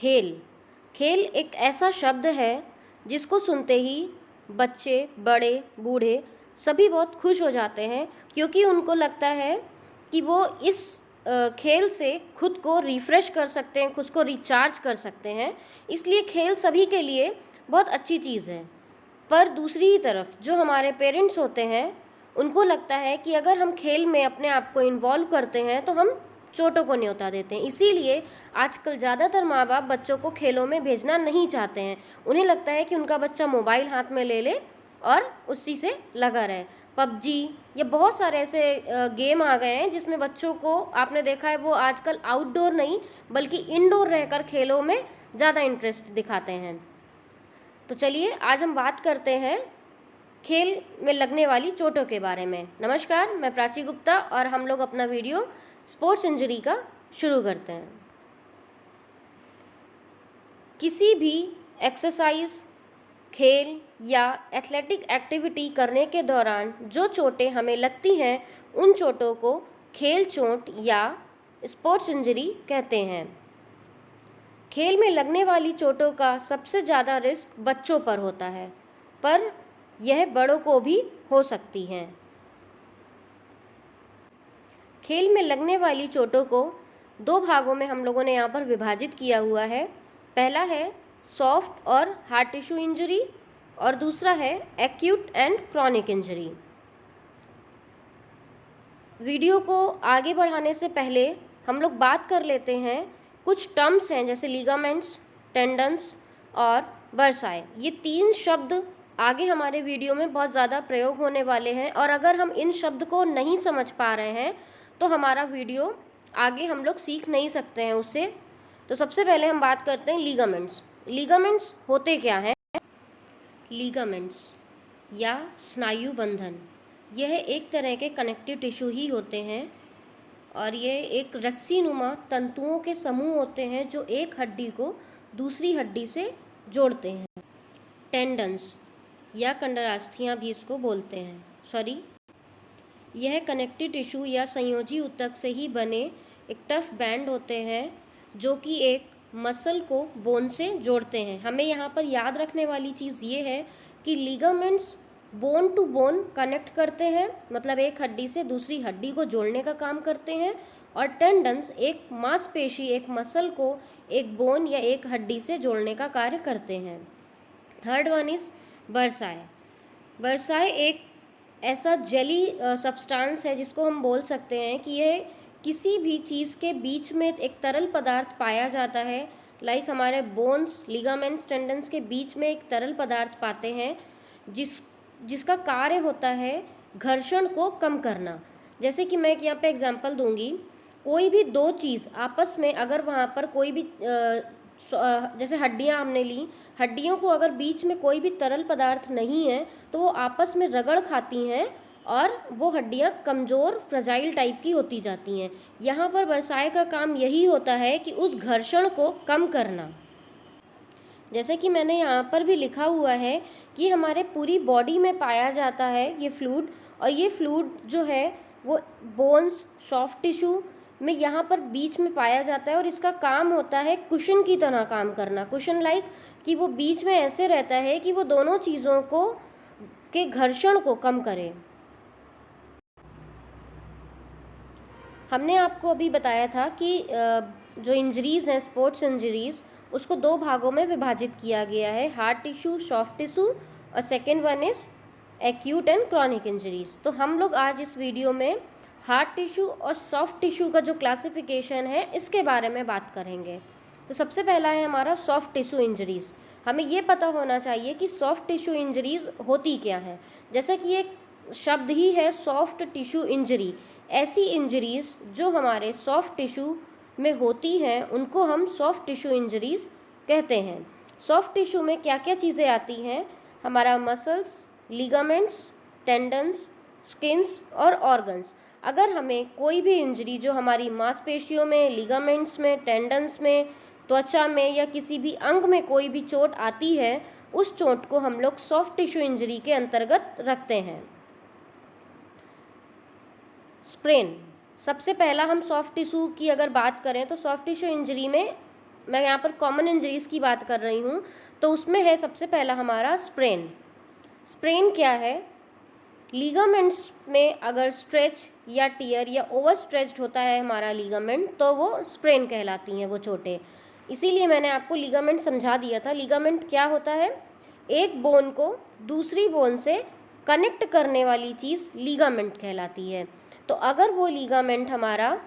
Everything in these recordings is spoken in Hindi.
खेल। खेल एक ऐसा शब्द है जिसको सुनते ही बच्चे, बड़े, बूढ़े सभी बहुत खुश हो जाते हैं, क्योंकि उनको लगता है कि वो इस खेल से खुद को रिफ़्रेश कर सकते हैं, खुद को रिचार्ज कर सकते हैं। इसलिए खेल सभी के लिए बहुत अच्छी चीज़ है। पर दूसरी ही तरफ जो हमारे पेरेंट्स होते हैं, उनको लगता है कि अगर हम खेल में अपने आप को इन्वॉल्व करते हैं तो हम चोटों को न्योता देते हैं। इसीलिए आजकल ज़्यादातर माँ बाप बच्चों को खेलों में भेजना नहीं चाहते हैं। उन्हें लगता है कि उनका बच्चा मोबाइल हाथ में ले ले और उसी से लगा रहे। पबजी या बहुत सारे ऐसे गेम आ गए हैं जिसमें बच्चों को, आपने देखा है, वो आजकल आउटडोर नहीं बल्कि इनडोर रहकर खेलों में ज़्यादा इंटरेस्ट दिखाते हैं। तो चलिए आज हम बात करते हैं खेल में लगने वाली चोटों के बारे में। नमस्कार, मैं प्राची गुप्ता और हम लोग अपना वीडियो स्पोर्ट्स इंजरी का शुरू करते हैं। किसी भी एक्सरसाइज, खेल या एथलेटिक एक्टिविटी करने के दौरान जो चोटें हमें लगती हैं, उन चोटों को खेल चोट या स्पोर्ट्स इंजरी कहते हैं। खेल में लगने वाली चोटों का सबसे ज़्यादा रिस्क बच्चों पर होता है, पर यह बड़ों को भी हो सकती हैं। खेल में लगने वाली चोटों को दो भागों में हम लोगों ने यहाँ पर विभाजित किया हुआ है। पहला है सॉफ्ट और हार्ड टिश्यू इंजरी और दूसरा है acute and chronic injury. Video को आगे बढ़ाने से पहले हम लोग बात कर लेते हैं, कुछ टर्म्स हैं जैसे लीगामेंट्स, टेंडन्स और बर्साई। ये तीन शब्द आगे हमारे वीडियो में बहुत ज़्यादा प्रयोग होने वाले हैं, और अगर हम इन शब्द को नहीं समझ पा रहे हैं तो हमारा वीडियो आगे हम लोग सीख नहीं सकते हैं उससे। तो सबसे पहले हम बात करते हैं लीगामेंट्स। लीगामेंट्स होते क्या हैं? लीगामेंट्स या स्नायु बंधन, यह एक तरह के कनेक्टिव टिश्यू ही होते हैं और ये एक रस्सी नुमा तंतुओं के समूह होते हैं जो एक हड्डी को दूसरी हड्डी से जोड़ते हैं। टेंडन्स या कंडरास्थियाँ भी इसको बोलते हैं। यह कनेक्टिव टिश्यू या संयोजी ऊतक से ही बने एक टफ बैंड होते हैं जो कि एक मसल को बोन से जोड़ते हैं। हमें यहाँ पर याद रखने वाली चीज़ ये है कि ligaments bone to bone connect करते हैं, मतलब एक हड्डी से दूसरी हड्डी को जोड़ने का काम करते हैं, और टेंडन्स एक मांसपेशी, एक मसल को एक बोन या एक हड्डी से जोड़ने का कार्य करते हैं। Third one is bursae. Bursae एक ऐसा जेली सब्सटेंस है जिसको हम बोल सकते हैं कि यह किसी भी चीज़ के बीच में एक तरल पदार्थ पाया जाता है। लाइक हमारे बोन्स, लिगामेंट्स, टेंडन्स के बीच में एक तरल पदार्थ पाते हैं जिसका कार्य होता है घर्षण को कम करना। जैसे कि मैं यहाँ पे एग्जांपल दूंगी, कोई भी दो चीज़ आपस में अगर वहाँ पर कोई भी जैसे हड्डियाँ हमने ली, हड्डियों को अगर बीच में कोई भी तरल पदार्थ नहीं है तो वो आपस में रगड़ खाती हैं और वो हड्डियाँ कमज़ोर, फ्रजाइल टाइप की होती जाती हैं। यहाँ पर बर्साई का काम यही होता है कि उस घर्षण को कम करना। जैसे कि मैंने यहाँ पर भी लिखा हुआ है कि हमारे पूरी बॉडी में पाया जाता है ये फ्लूइड, और ये फ्लूइड जो है वो बोन्स, सॉफ्ट टिश्यू में यहाँ पर बीच में पाया जाता है, और इसका काम होता है कुशन की तरह काम करना। कुशन लाइक कि वो बीच में ऐसे रहता है कि वो दोनों चीज़ों को के घर्षण को कम करे। हमने आपको अभी बताया था कि जो इंजरीज़ हैं, स्पोर्ट्स इंजरीज़, उसको दो भागों में विभाजित किया गया है, हार्ड टिश्यू, सॉफ्ट टिश्यू, और second one is acute and chronic injuries. तो हम लोग आज इस वीडियो में हार्ड टिश्यू और सॉफ्ट टिश्यू का जो क्लासिफिकेशन है इसके बारे में बात करेंगे। तो सबसे पहला है हमारा सॉफ्ट टिश्यू इंजरीज़। हमें ये पता होना चाहिए कि सॉफ्ट टिश्यू इंजरीज़ होती क्या है। जैसा कि एक शब्द ही है सॉफ्ट टिश्यू इंजरी, ऐसी इंजरीज़ जो हमारे सॉफ्ट टिश्यू में होती हैं उनको हम सॉफ्ट टिश्यू इंजरीज़ कहते हैं। सॉफ्ट टिश्यू में क्या क्या चीज़ें आती हैं? हमारा मसल्स, लिगामेंट्स, टेंडन्स, स्किन्स और ऑर्गन्स। अगर हमें कोई भी इंजरी जो हमारी मांसपेशियों में, लिगामेंट्स में, टेंडन्स में, त्वचा में या किसी भी अंग में कोई भी चोट आती है, उस चोट को हम लोग सॉफ्ट टिश्यू इंजरी के अंतर्गत रखते हैं। स्प्रेन, सबसे पहला हम सॉफ्ट टिश्यू की अगर बात करें तो सॉफ्ट टिश्यू इंजरी में मैं यहाँ पर कॉमन इंजरीज़ की बात कर रही हूँ, तो उसमें है सबसे पहला हमारा स्प्रेन। स्प्रेन क्या है? लीगामेंट्स में अगर स्ट्रेच या टियर या ओवर स्ट्रेच्ड होता है हमारा लीगामेंट, तो वो स्प्रेन कहलाती हैं वो चोटें। इसीलिए मैंने आपको लीगामेंट समझा दिया था। लीगामेंट क्या होता है? एक बोन को दूसरी बोन से कनेक्ट करने वाली चीज़ लीगामेंट कहलाती है। तो अगर वो लीगामेंट हमारा,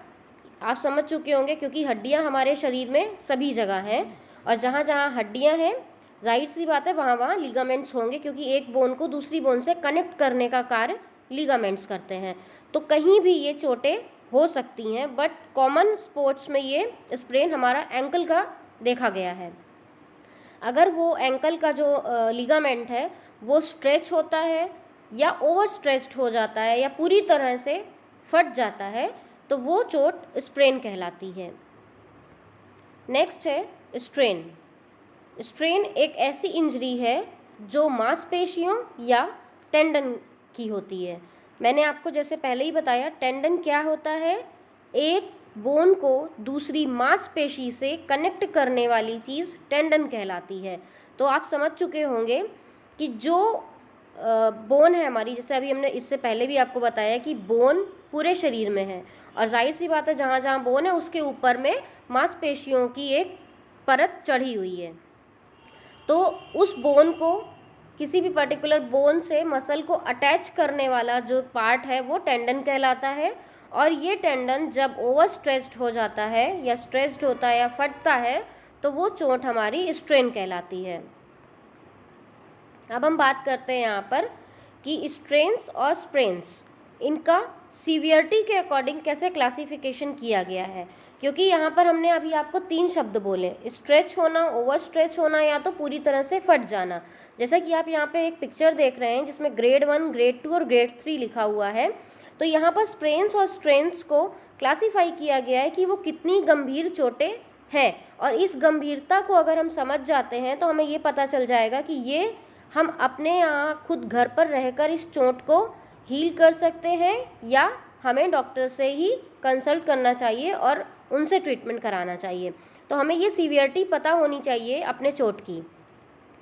आप समझ चुके होंगे क्योंकि हड्डियाँ हमारे शरीर में सभी जगह हैं, और जहाँ जहाँ हड्डियाँ हैं जाहिर सी बात है वहाँ वहाँ लीगामेंट्स होंगे, क्योंकि एक बोन को दूसरी बोन से कनेक्ट करने का कार्य लीगामेंट्स करते हैं। तो कहीं भी ये चोटें हो सकती हैं, बट कॉमन स्पोर्ट्स में ये स्प्रेन हमारा एंकल का देखा गया है। अगर वो एंकल का जो लीगामेंट है वो स्ट्रेच होता है या ओवर स्ट्रेच्ड हो जाता है या पूरी तरह से फट जाता है, तो वो चोट स्प्रेन कहलाती है। नेक्स्ट है स्ट्रेन। स्ट्रेन एक ऐसी इंजरी है जो मांसपेशियों या टेंडन की होती है। मैंने आपको जैसे पहले ही बताया, टेंडन क्या होता है? एक बोन को दूसरी मांसपेशी से कनेक्ट करने वाली चीज़ टेंडन कहलाती है। तो आप समझ चुके होंगे कि जो बोन है हमारी, जैसे अभी हमने इससे पहले भी आपको बताया कि बोन पूरे शरीर में है, और जाहिर सी बात है जहाँ जहाँ बोन है उसके ऊपर में मांसपेशियों की एक परत चढ़ी हुई है। तो उस बोन को, किसी भी पर्टिकुलर बोन से मसल को अटैच करने वाला जो पार्ट है वो टेंडन कहलाता है। और ये टेंडन जब ओवर स्ट्रेच्ड हो जाता है या स्ट्रेच्ड होता है या फटता है, तो वो चोट हमारी स्ट्रेन कहलाती है। अब हम बात करते हैं यहाँ पर कि स्ट्रेन्स और स्प्रेन्स, इनका सीवियरिटी के अकॉर्डिंग कैसे क्लासिफिकेशन किया गया है। क्योंकि यहाँ पर हमने अभी आपको 3 शब्द बोले, स्ट्रेच होना, ओवर स्ट्रेच होना, या तो पूरी तरह से फट जाना। जैसा कि आप यहाँ पे एक पिक्चर देख रहे हैं जिसमें ग्रेड 1, ग्रेड 2 और ग्रेड 3 लिखा हुआ है। तो यहाँ पर स्प्रेन्स और स्ट्रेन्स को क्लासीफाई किया गया है कि वो कितनी गंभीर चोटें हैं, और इस गंभीरता को अगर हम समझ जाते हैं तो हमें ये पता चल जाएगा कि ये हम अपने यहाँ खुद घर पर रहकर इस चोट को हील कर सकते हैं, या हमें डॉक्टर से ही कंसल्ट करना चाहिए और उनसे ट्रीटमेंट कराना चाहिए। तो हमें ये सीवियरिटी पता होनी चाहिए अपने चोट की।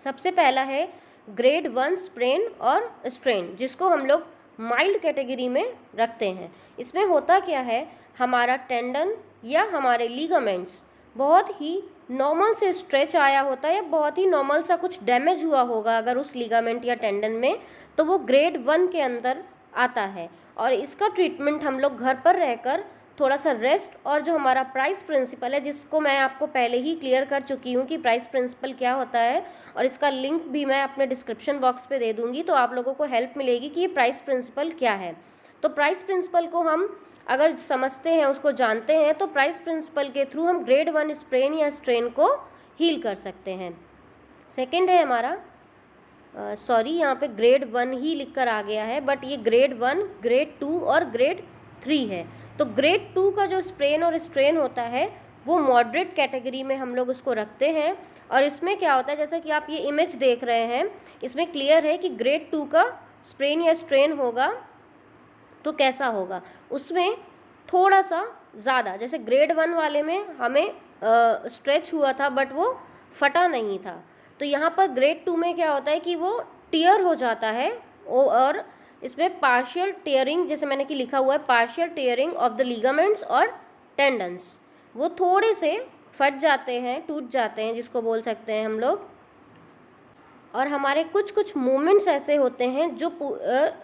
सबसे पहला है ग्रेड 1 स्प्रेन और स्ट्रेन, जिसको हम लोग माइल्ड कैटेगरी में रखते हैं। इसमें होता क्या है, हमारा टेंडन या हमारे लीगामेंट्स बहुत ही नॉर्मल से स्ट्रेच आया होता है, या बहुत ही नॉर्मल सा कुछ डैमेज हुआ होगा अगर उस लीगामेंट या टेंडन में, तो वो ग्रेड 1 के अंदर आता है। और इसका ट्रीटमेंट हम लोग घर पर रहकर थोड़ा सा रेस्ट, और जो हमारा प्राइस प्रिंसिपल है, जिसको मैं आपको पहले ही क्लियर कर चुकी हूँ कि प्राइस प्रिंसिपल क्या होता है, और इसका लिंक भी मैं अपने डिस्क्रिप्शन बॉक्स पे दे दूँगी, तो आप लोगों को हेल्प मिलेगी कि ये प्राइस प्रिंसिपल क्या है। तो प्राइस प्रिंसिपल को हम अगर समझते हैं, उसको जानते हैं, तो प्राइस प्रिंसिपल के थ्रू हम ग्रेड 1 स्प्रेन या स्ट्रेन को हील कर सकते हैं। सेकेंड है हमारा, सॉरी यहाँ पे ग्रेड 1 ही लिख कर आ गया है, बट ये ग्रेड 1, ग्रेड 2 और ग्रेड 3 है। तो ग्रेड 2 का जो स्प्रेन और स्ट्रेन होता है वो मॉडरेट कैटेगरी में हम लोग उसको रखते हैं। और इसमें क्या होता है, जैसा कि आप ये इमेज देख रहे हैं, इसमें क्लियर है कि ग्रेड 2 का स्प्रेन या स्ट्रेन होगा तो कैसा होगा, उसमें थोड़ा सा ज़्यादा, जैसे ग्रेड 1 वाले में हमें स्ट्रेच हुआ था बट वो फटा नहीं था, तो यहाँ पर ग्रेड 2 में क्या होता है कि वो टियर हो जाता है, और इसमें पार्शियल टियरिंग, जैसे मैंने कि लिखा हुआ है partial tearing of the ligaments और टेंडन्स, वो थोड़े से फट जाते हैं, टूट जाते हैं जिसको बोल सकते हैं हम लोग। और हमारे कुछ कुछ मूवमेंट्स ऐसे होते हैं जो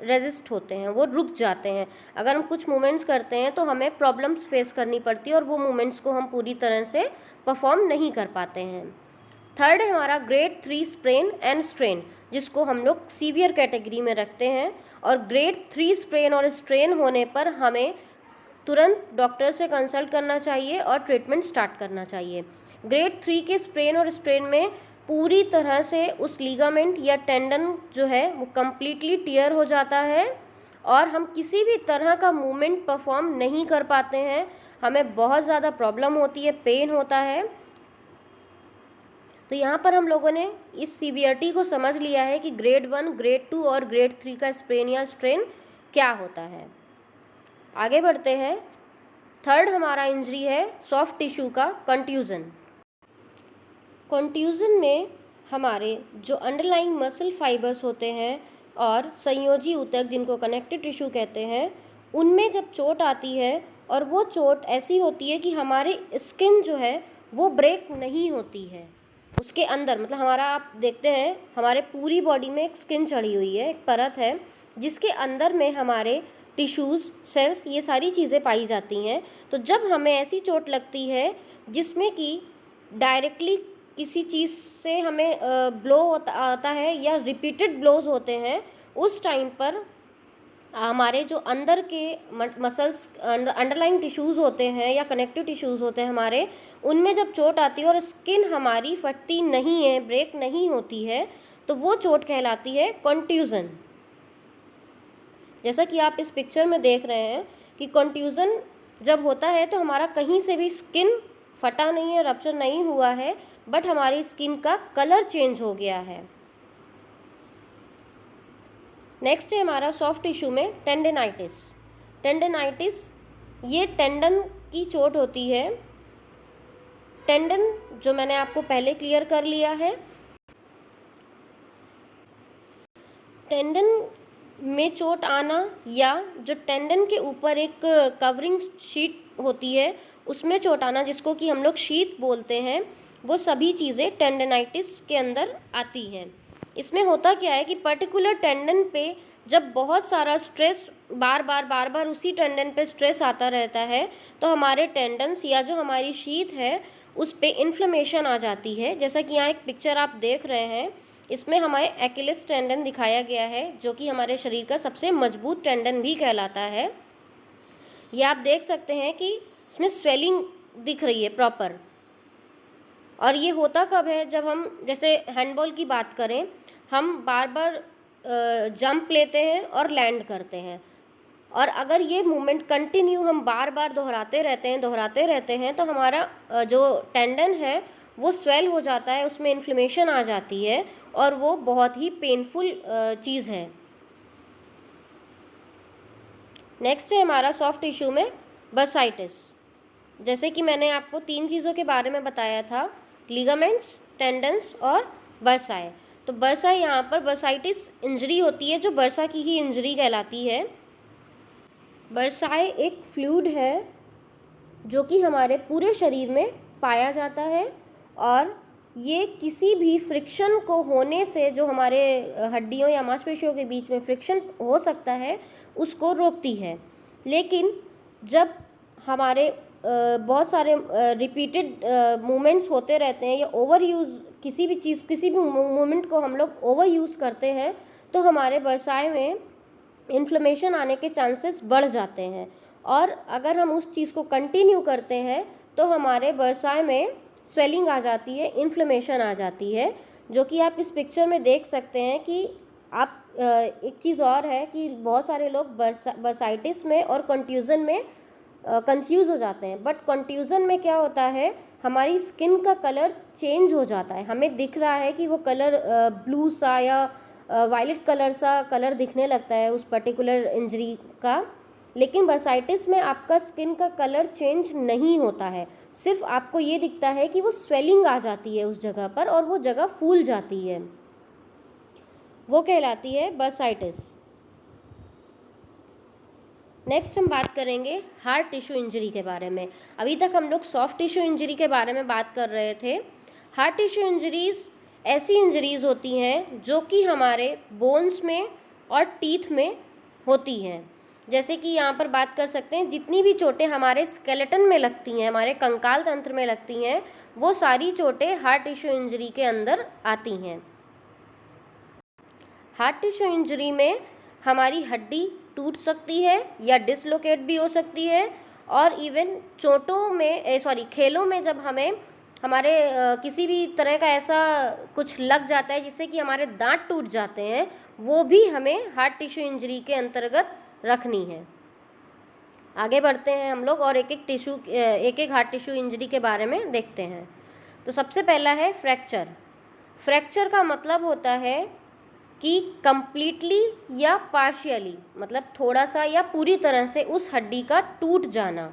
रेजिस्ट होते हैं, वो रुक जाते हैं। अगर हम कुछ मूवमेंट्स करते हैं तो हमें प्रॉब्लम्स फेस करनी पड़ती है, और वो मूवमेंट्स को हम पूरी तरह से परफॉर्म नहीं कर पाते हैं। थर्ड है हमारा ग्रेड 3 स्प्रेन एंड स्ट्रेन, जिसको हम लोग सीवियर कैटेगरी में रखते हैं। और ग्रेड 3 स्प्रेन और स्ट्रेन होने पर हमें तुरंत डॉक्टर से कंसल्ट करना चाहिए और ट्रीटमेंट स्टार्ट करना चाहिए। ग्रेड 3 के स्प्रेन और स्ट्रेन में पूरी तरह से उस लीगामेंट या टेंडन जो है वो कम्प्लीटली टियर हो जाता है, और हम किसी भी तरह का मूवमेंट परफॉर्म नहीं कर पाते हैं, हमें बहुत ज़्यादा प्रॉब्लम होती है, पेन होता है। तो यहाँ पर हम लोगों ने इस सीवियरिटी को समझ लिया है कि ग्रेड 1, ग्रेड 2 और ग्रेड 3 का स्प्रेन या स्ट्रेन क्या होता है। आगे बढ़ते हैं। थर्ड हमारा इंजरी है सॉफ्ट टिश्यू का कंट्यूजन। कंट्यूजन में हमारे जो अंडरलाइंग मसल फाइबर्स होते हैं और संयोजी ऊतक जिनको कनेक्टिव टिश्यू कहते हैं, उनमें जब चोट आती है और वो चोट ऐसी होती है कि हमारी स्किन जो है वो ब्रेक नहीं होती है उसके अंदर, मतलब हमारा आप देखते हैं हमारे पूरी बॉडी में एक स्किन चढ़ी हुई है, एक परत है जिसके अंदर में हमारे टिश्यूज़, सेल्स, ये सारी चीज़ें पाई जाती हैं। तो जब हमें ऐसी चोट लगती है जिसमें कि डायरेक्टली किसी चीज़ से हमें ब्लो आता है या रिपीटेड ब्लोज होते हैं, उस टाइम पर हमारे जो अंदर के मसल्स, अंडरलाइंग टिश्यूज़ होते हैं या कनेक्टिव टिश्यूज़ होते हैं हमारे, उनमें जब चोट आती है और स्किन हमारी फटती नहीं है, ब्रेक नहीं होती है, तो वो चोट कहलाती है कंट्यूजन। जैसा कि आप इस पिक्चर में देख रहे हैं कि कंट्यूजन जब होता है तो हमारा कहीं से भी स्किन फटा नहीं है, रप्चर नहीं हुआ है, बट हमारी स्किन का कलर चेंज हो गया है। नेक्स्ट है हमारा सॉफ्ट टिश्यू में टेंडेनाइटिस। टेंडेनाइटिस ये टेंडन की चोट होती है। टेंडन जो मैंने आपको पहले क्लियर कर लिया है, टेंडन में चोट आना या जो टेंडन के ऊपर एक कवरिंग शीट होती है उसमें चोट आना, जिसको कि हम लोग शीथ बोलते हैं, वो सभी चीज़ें टेंडेनाइटिस के अंदर आती हैं। इसमें होता क्या है कि पर्टिकुलर टेंडन पे जब बहुत सारा स्ट्रेस बार बार उसी टेंडन पे स्ट्रेस आता रहता है, तो हमारे टेंडन्स या जो हमारी शीथ है उस पे इन्फ्लेमेशन आ जाती है। जैसा कि यहाँ एक पिक्चर आप देख रहे हैं, इसमें हमारे एक्किलिस टेंडन दिखाया गया है जो कि हमारे शरीर का सबसे मजबूत टेंडन भी कहलाता है। ये आप देख सकते हैं कि इसमें स्वेलिंग दिख रही है प्रॉपर। और ये होता कब है, जब हम जैसे हैंडबॉल की बात करें, हम बार बार जंप लेते हैं और लैंड करते हैं, और अगर ये मूवमेंट कंटिन्यू हम बार बार दोहराते रहते हैं तो हमारा जो टेंडन है वो स्वेल हो जाता है, उसमें इन्फ्लेमेशन आ जाती है और वो बहुत ही पेनफुल चीज़ है। नेक्स्ट है हमारा सॉफ्ट टिश्यू में बर्साइटिस। जैसे कि मैंने आपको 3 चीज़ों के बारे में बताया था, लिगामेंट्स, टेंडन्स और बर्साई। तो बर्साई, यहाँ पर बर्साइटिस इंजरी होती है जो बर्सा की ही इंजरी कहलाती है। बर्साई एक फ्लूइड है जो कि हमारे पूरे शरीर में पाया जाता है और ये किसी भी फ्रिक्शन को होने से, जो हमारे हड्डियों या मांसपेशियों के बीच में फ्रिक्शन हो सकता है, उसको रोकती है। लेकिन जब हमारे बहुत सारे रिपीटेड मूवमेंट्स होते रहते हैं या ओवर यूज़, किसी भी मूवमेंट को हम लोग ओवर यूज़ करते हैं, तो हमारे बर्साई में इन्फ्लेमेशन आने के चांसेस बढ़ जाते हैं। और अगर हम उस चीज़ को कंटिन्यू करते हैं तो हमारे बर्साई में स्वेलिंग आ जाती है, इन्फ्लेमेशन आ जाती है, जो कि आप इस पिक्चर में देख सकते हैं। कि आप एक चीज़ और है कि बहुत सारे लोग बर्साइटिस में और कंट्यूजन में कंफ्यूज हो जाते हैं, बट कंट्यूजन में क्या होता है, हमारी स्किन का कलर चेंज हो जाता है, हमें दिख रहा है कि वो कलर ब्लू सा या वायलेट कलर सा कलर दिखने लगता है उस पर्टिकुलर इंजरी का। लेकिन बर्साइटिस में आपका स्किन का कलर चेंज नहीं होता है, सिर्फ आपको ये दिखता है कि वो स्वेलिंग आ जाती है उस जगह पर और वो जगह फूल जाती है, वो कहलाती है बर्साइटिस। नेक्स्ट हम बात करेंगे हार्ट टिश्यू इंजरी के बारे में। अभी तक हम लोग सॉफ्ट टिश्यू इंजरी के बारे में बात कर रहे थे। हार्ट टिश्यू इंजरीज़ ऐसी इंजरीज़ होती हैं जो कि हमारे बोन्स में और टीथ में होती हैं। जैसे कि यहाँ पर बात कर सकते हैं, जितनी भी चोटें हमारे स्केलेटन में लगती हैं, हमारे कंकाल तंत्र में लगती हैं, वो सारी चोटें हार्ट टिश्यू इंजरी के अंदर आती हैं। हार्ट टिश्यू इंजरी में हमारी हड्डी टूट सकती है या डिसलोकेट भी हो सकती है, और इवन चोटों में खेलों में जब हमें हमारे किसी भी तरह का ऐसा कुछ लग जाता है जिससे कि हमारे दांत टूट जाते हैं, वो भी हमें हार्ट टिश्यू इंजरी के अंतर्गत रखनी है। आगे बढ़ते हैं हम लोग और एक एक हार्ट टिश्यू इंजरी के बारे में देखते हैं। तो सबसे पहला है फ्रैक्चर। फ्रैक्चर का मतलब होता है कि कंप्लीटली या पार्शियली, मतलब थोड़ा सा या पूरी तरह से उस हड्डी का टूट जाना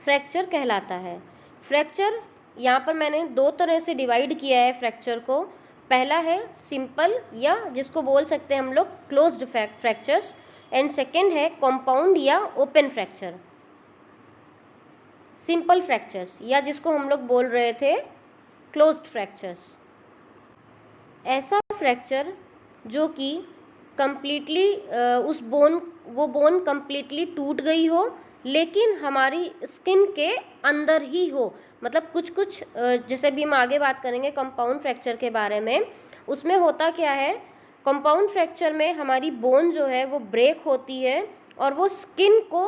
फ्रैक्चर कहलाता है। फ्रैक्चर यहाँ पर मैंने दो तरह से डिवाइड किया है फ्रैक्चर को। पहला है सिंपल या जिसको बोल सकते हैं हम लोग क्लोज्ड फ्रैक्चर्स, एंड सेकेंड है कॉम्पाउंड या ओपन फ्रैक्चर। सिंपल फ्रैक्चर्स या जिसको हम लोग बोल रहे थे क्लोज्ड फ्रैक्चर्स, ऐसा फ्रैक्चर जो कि कम्प्लीटली वो बोन कम्प्लीटली टूट गई हो लेकिन हमारी स्किन के अंदर ही हो। मतलब कुछ जैसे भी हम आगे बात करेंगे कंपाउंड फ्रैक्चर के बारे में, उसमें होता क्या है, कंपाउंड फ्रैक्चर में हमारी बोन जो है वो ब्रेक होती है और वो स्किन को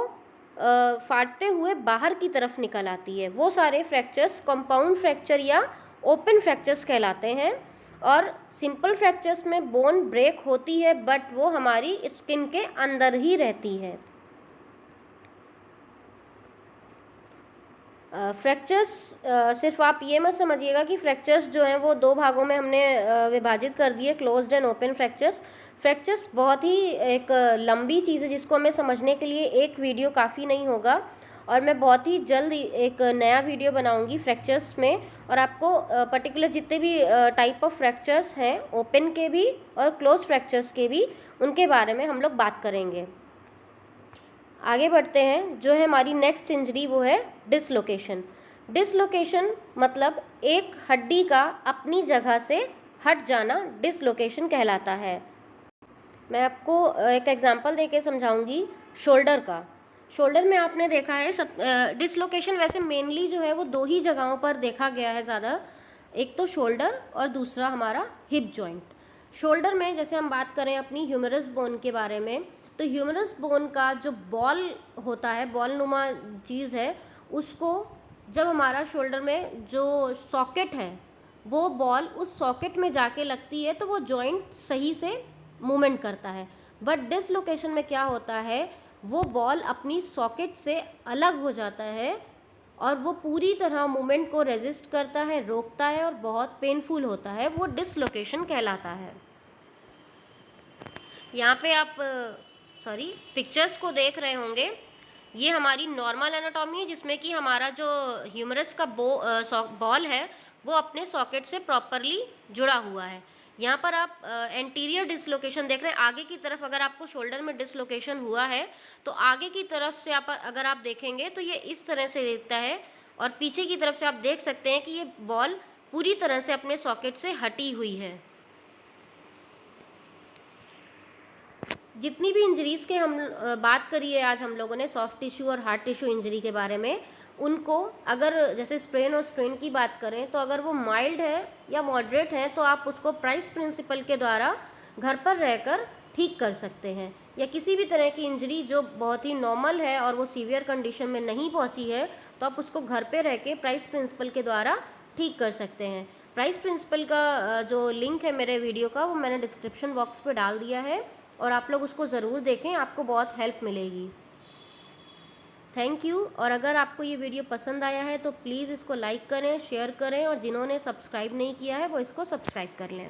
फाड़ते हुए बाहर की तरफ निकल आती है। वो सारे फ्रैक्चर्स कंपाउंड फ्रैक्चर या ओपन फ्रैक्चर्स कहलाते हैं। और सिंपल फ्रैक्चर्स में बोन ब्रेक होती है बट वो हमारी स्किन के अंदर ही रहती है। फ्रैक्चर्स सिर्फ आप ये मत समझिएगा कि फ्रैक्चर्स जो हैं वो दो भागों में हमने विभाजित कर दिए, closed end open fractures. Fractures बहुत ही एक लंबी चीज़ है जिसको हमें समझने के लिए एक वीडियो काफ़ी नहीं होगा, और मैं बहुत ही जल्द एक नया वीडियो बनाऊंगी फ्रैक्चर्स में, और आपको पर्टिकुलर जितने भी टाइप ऑफ फ्रैक्चर्स हैं, ओपन के भी और क्लोज फ्रैक्चर्स के भी, उनके बारे में हम लोग बात करेंगे। आगे बढ़ते हैं। जो है हमारी नेक्स्ट इंजरी वो है डिसलोकेशन। डिसलोकेशन मतलब एक हड्डी का अपनी जगह से हट जाना डिसलोकेशन कहलाता है। मैं आपको एक एग्जांपल देके समझाऊंगी शोल्डर का। शोल्डर में आपने देखा है सब डिसलोकेशन वैसे मेनली जो है वो दो ही जगहों पर देखा गया है ज़्यादा, एक तो शोल्डर और दूसरा हमारा हिप जॉइंट। शोल्डर में जैसे हम बात करें अपनी ह्यूमरस बोन के बारे में, तो ह्यूमरस बोन का जो बॉल होता है, बॉल नुमा चीज़ है, उसको जब हमारा शोल्डर में जो सॉकेट है वो बॉल उस सॉकेट में जाके लगती है तो वो जॉइंट सही से मूवमेंट करता है। बट डिसलोकेशन में क्या होता है, वो बॉल अपनी सॉकेट से अलग हो जाता है और वो पूरी तरह मूवमेंट को रेजिस्ट करता है, रोकता है और बहुत पेनफुल होता है। वो डिसलोकेशन कहलाता है। यहाँ पे आप पिक्चर्स को देख रहे होंगे, ये हमारी नॉर्मल एनाटॉमी है जिसमें कि हमारा जो ह्यूमरस का बॉल है वो अपने सॉकेट से प्रॉपरली जुड़ा हुआ है। यहाँ पर आप एंटीरियर डिसलोकेशन देख रहे हैं। आगे की तरफ अगर आपको शोल्डर में डिसलोकेशन हुआ है तो आगे की तरफ से अगर आप देखेंगे तो ये इस तरह से दिखता है, और पीछे की तरफ से आप देख सकते हैं कि ये बॉल पूरी तरह से अपने सॉकेट से हटी हुई है। जितनी भी इंजरीज़ के हम बात करी है आज हम लोगों ने, सॉफ्ट टिश्यू और हार्ड टिश्यू इंजरी के बारे में, उनको अगर जैसे स्प्रेन और स्ट्रेन की बात करें तो अगर वो माइल्ड है या मॉडरेट है तो आप उसको प्राइस प्रिंसिपल के द्वारा घर पर रहकर ठीक कर सकते हैं। या किसी भी तरह की इंजरी जो बहुत ही नॉर्मल है और वो सीवियर कंडीशन में नहीं पहुंची है तो आप उसको घर पे रह के प्राइस प्रिंसिपल के द्वारा ठीक कर सकते हैं। प्राइस प्रिंसिपल का जो लिंक है मेरे वीडियो का वो मैंने डिस्क्रिप्शन बॉक्स पे डाल दिया है, और आप लोग उसको ज़रूर देखें, आपको बहुत हेल्प मिलेगी। Thank you. और अगर आपको ये वीडियो पसंद आया है तो प्लीज़ इसको लाइक करें, शेयर करें, और जिन्होंने सब्सक्राइब नहीं किया है वो इसको सब्सक्राइब कर लें।